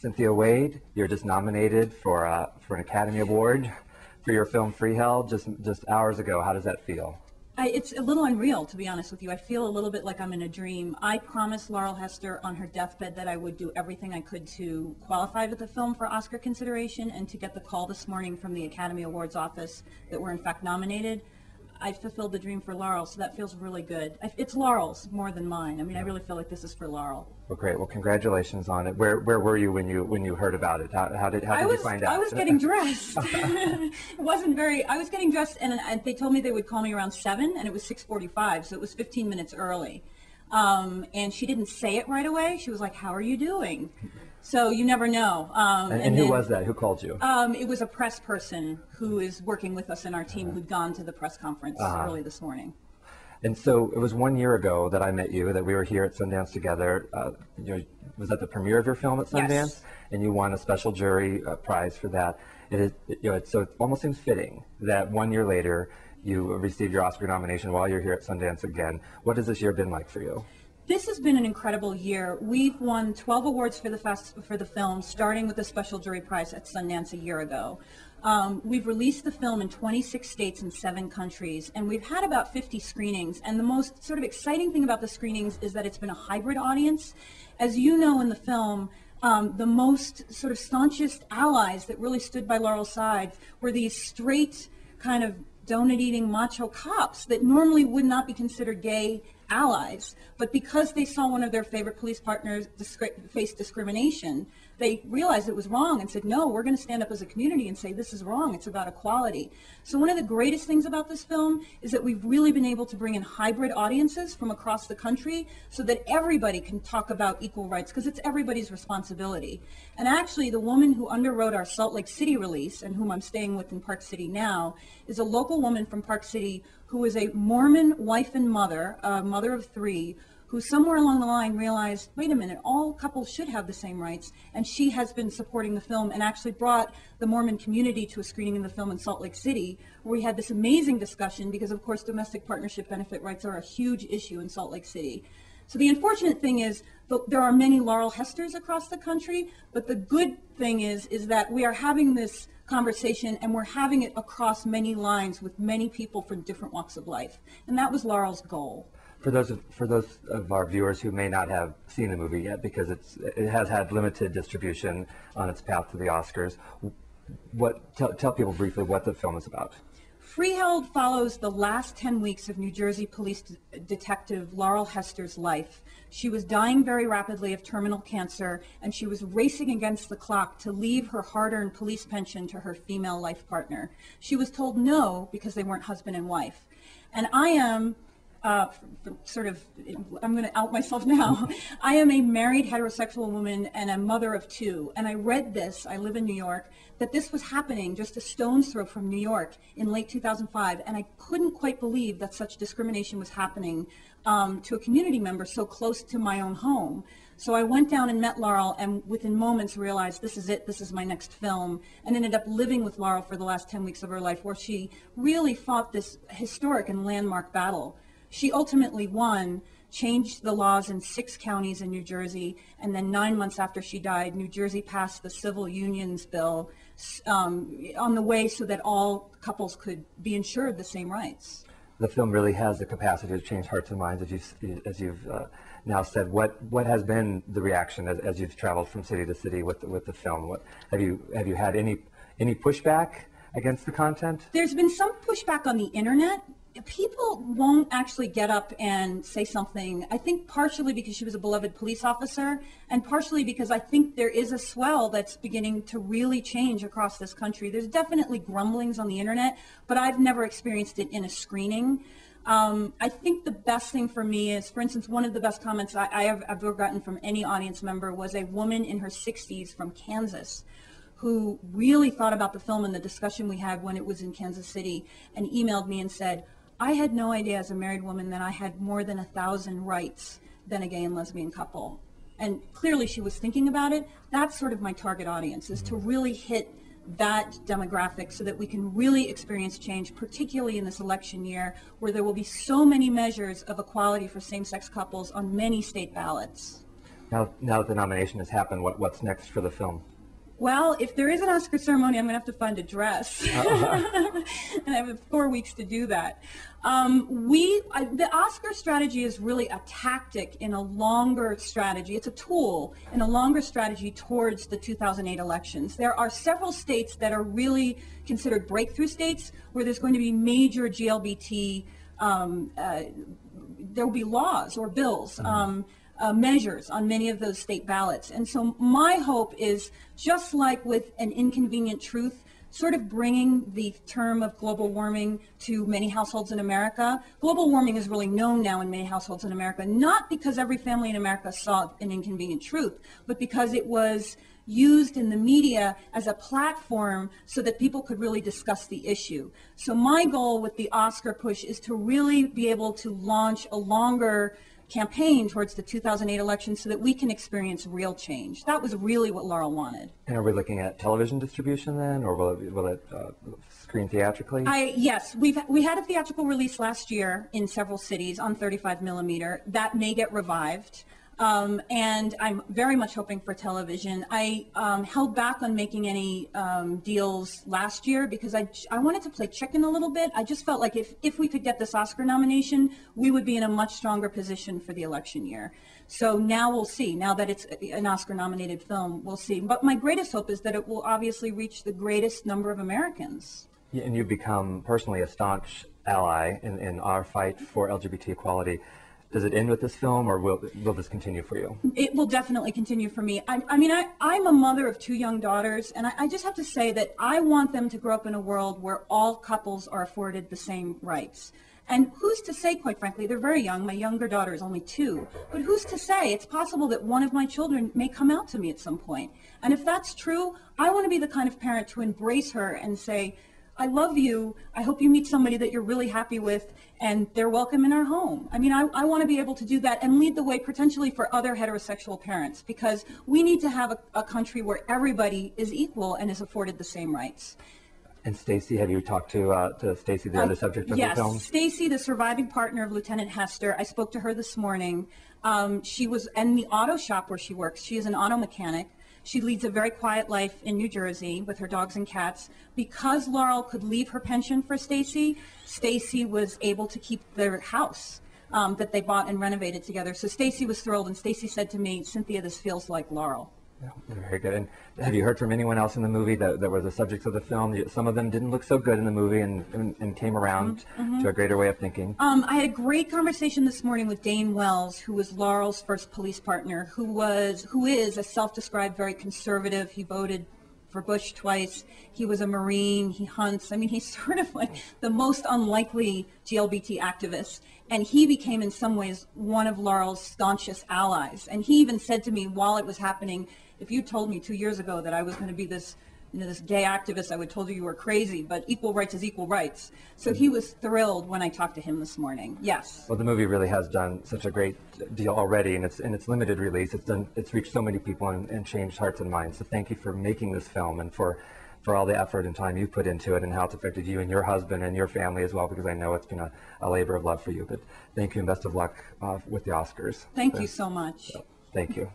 Cynthia Wade, you're just nominated for an Academy Award for your film Freeheld just hours ago. How does that feel? It's a little unreal, to be honest with you. I feel a little bit like I'm in a dream. I promised Laurel Hester on her deathbed that I would do everything I could to qualify with the film for Oscar consideration, and to get the call this morning from the Academy Awards office that we're in fact nominated. I fulfilled the dream for Laurel, so that feels really good. It's Laurel's more than mine. I mean, I really feel like this is for Laurel. Well, great. Well, congratulations on it. Where were you when you heard about it? How did you find out? I was getting dressed. It wasn't very. I was getting dressed, and they told me they would call me around 7, and it was 6:45, so it was 15 minutes early. And she didn't say it right away. She was like, "How are you doing?" So you never know. And who was that? Who called you? It was a press person who is working with us in our team who'd gone to the press conference early this morning. And so it was 1 year ago that I met you, that we were here at Sundance together. Was that the premiere of your film at Sundance? Yes. And you won a special jury prize for that. So it almost seems fitting that 1 year later you received your Oscar nomination while you're here at Sundance again. What has this year been like for you? This has been an incredible year. We've won 12 awards for the film, starting with the special jury prize at Sundance a year ago. We've released the film in 26 states and 7 countries, and we've had about 50 screenings. And the most sort of exciting thing about the screenings is that it's been a hybrid audience. As you know, in the film, the most sort of staunchest allies that really stood by Laurel's side were these straight kind of donut-eating macho cops that normally would not be considered gay allies, but because they saw one of their favorite police partners face discrimination, they realized it was wrong and said, no, we're going to stand up as a community and say this is wrong, it's about equality. So one of the greatest things about this film is that we've really been able to bring in hybrid audiences from across the country so that everybody can talk about equal rights, because it's everybody's responsibility. And actually, the woman who underwrote our Salt Lake City release, and whom I'm staying with in Park City now, is a local woman from Park City who is a Mormon wife and mother, a mother of 3, who somewhere along the line realized, wait a minute, all couples should have the same rights, and she has been supporting the film and actually brought the Mormon community to a screening of the film in Salt Lake City, where we had this amazing discussion, because of course domestic partnership benefit rights are a huge issue in Salt Lake City. So the unfortunate thing is, there are many Laurel Hesters across the country, but the good thing is that we are having this conversation, and we're having it across many lines with many people from different walks of life. And that was Laurel's goal. For those of our viewers who may not have seen the movie yet, because it has had limited distribution on its path to the Oscars, tell people briefly what the film is about. Freeheld follows the last 10 weeks of New Jersey police detective Laurel Hester's life. She was dying very rapidly of terminal cancer, and she was racing against the clock to leave her hard-earned police pension to her female life partner. She was told no because they weren't husband and wife. And I am I'm going to out myself now. I am a married heterosexual woman and a mother of 2. And I read this, I live in New York, that this was happening just a stone's throw from New York in late 2005. And I couldn't quite believe that such discrimination was happening to a community member so close to my own home. So I went down and met Laurel, and within moments realized this is it, this is my next film, and ended up living with Laurel for the last 10 weeks of her life, where she really fought this historic and landmark battle. She ultimately won, changed the laws in 6 counties in New Jersey, and then 9 months after she died, New Jersey passed the Civil Unions Bill on the way so that all couples could be ensured the same rights. The film really has the capacity to change hearts and minds, as you've now said. What has been the reaction as you've traveled from city to city with the film? Have you had any pushback against the content? There's been some pushback on the internet. People won't actually get up and say something, I think partially because she was a beloved police officer, and partially because I think there is a swell that's beginning to really change across this country. There's definitely grumblings on the internet, but I've never experienced it in a screening. I think the best thing for me is, for instance, one of the best comments I have ever gotten from any audience member was a woman in her 60s from Kansas who really thought about the film and the discussion we had when it was in Kansas City, and emailed me and said, I had no idea as a married woman that I had more than 1,000 rights than a gay and lesbian couple. And clearly she was thinking about it. That's sort of my target audience, is to really hit that demographic so that we can really experience change, particularly in this election year where there will be so many measures of equality for same-sex couples on many state ballots. Now that the nomination has happened, what's next for the film? Well, if there is an Oscar ceremony, I'm going to have to find a dress. And I have 4 weeks to do that. The Oscar strategy is really a tactic in a longer strategy. It's a tool in a longer strategy towards the 2008 elections. There are several states that are really considered breakthrough states where there's going to be major GLBT, there will be laws or bills. Measures on many of those state ballots. And so my hope is, just like with An Inconvenient Truth, sort of bringing the term of global warming to many households in America. Global warming is really known now in many households in America, not because every family in America saw An Inconvenient Truth, but because it was used in the media as a platform so that people could really discuss the issue. So my goal with the Oscar push is to really be able to launch a longer campaign towards the 2008 election so that we can experience real change. That was really what Laurel wanted. And are we looking at television distribution then, or will it screen theatrically? Yes, we had a theatrical release last year in several cities on 35 millimeter. That may get revived. And I'm very much hoping for television. I held back on making any deals last year because I wanted to play chicken a little bit. I just felt like if we could get this Oscar nomination, we would be in a much stronger position for the election year. So now we'll see. Now that it's an Oscar-nominated film, we'll see. But my greatest hope is that it will obviously reach the greatest number of Americans. Yeah, and you've become personally a staunch ally in our fight for LGBT equality. Does it end with this film, or will this continue for you? It will definitely continue for me. I'm a mother of 2 young daughters, and I just have to say that I want them to grow up in a world where all couples are afforded the same rights. And who's to say, quite frankly, they're very young. My younger daughter is only 2. But who's to say? It's possible that one of my children may come out to me at some point. And if that's true, I want to be the kind of parent to embrace her and say, I love you. I hope you meet somebody that you're really happy with, and they're welcome in our home. I mean, I want to be able to do that and lead the way potentially for other heterosexual parents, because we need to have a country where everybody is equal and is afforded the same rights. And Stacy, have you talked to Stacy, the other subject of the film? Yes, Stacy, the surviving partner of Lieutenant Hester. I spoke to her this morning. She was in the auto shop where she works. She is an auto mechanic. She leads a very quiet life in New Jersey with her dogs and cats. Because Laurel could leave her pension for Stacy, Stacy was able to keep their house that they bought and renovated together. So Stacy was thrilled, and Stacy said to me, Cynthia, this feels like Laurel. Yeah, very good. And have you heard from anyone else in the movie that were the subjects of the film? Some of them didn't look so good in the movie and came around to a greater way of thinking. I had a great conversation this morning with Dane Wells, who was Laurel's first police partner, who is a self-described very conservative. He voted for Bush twice. He was a Marine. He hunts. I mean, he's sort of like the most unlikely GLBT activist. And he became, in some ways, one of Laurel's staunchest allies. And he even said to me while it was happening, if you told me 2 years ago that I was going to be this, this gay activist, I would have told you were crazy, but equal rights is equal rights. So he was thrilled when I talked to him this morning. Yes. Well, the movie really has done such a great deal already, and in its limited release, it's reached so many people and changed hearts and minds. So thank you for making this film and for all the effort and time you put into it and how it's affected you and your husband and your family as well, because I know it's been a labor of love for you. But thank you and best of luck with the Oscars. Thank you so much. Thank you.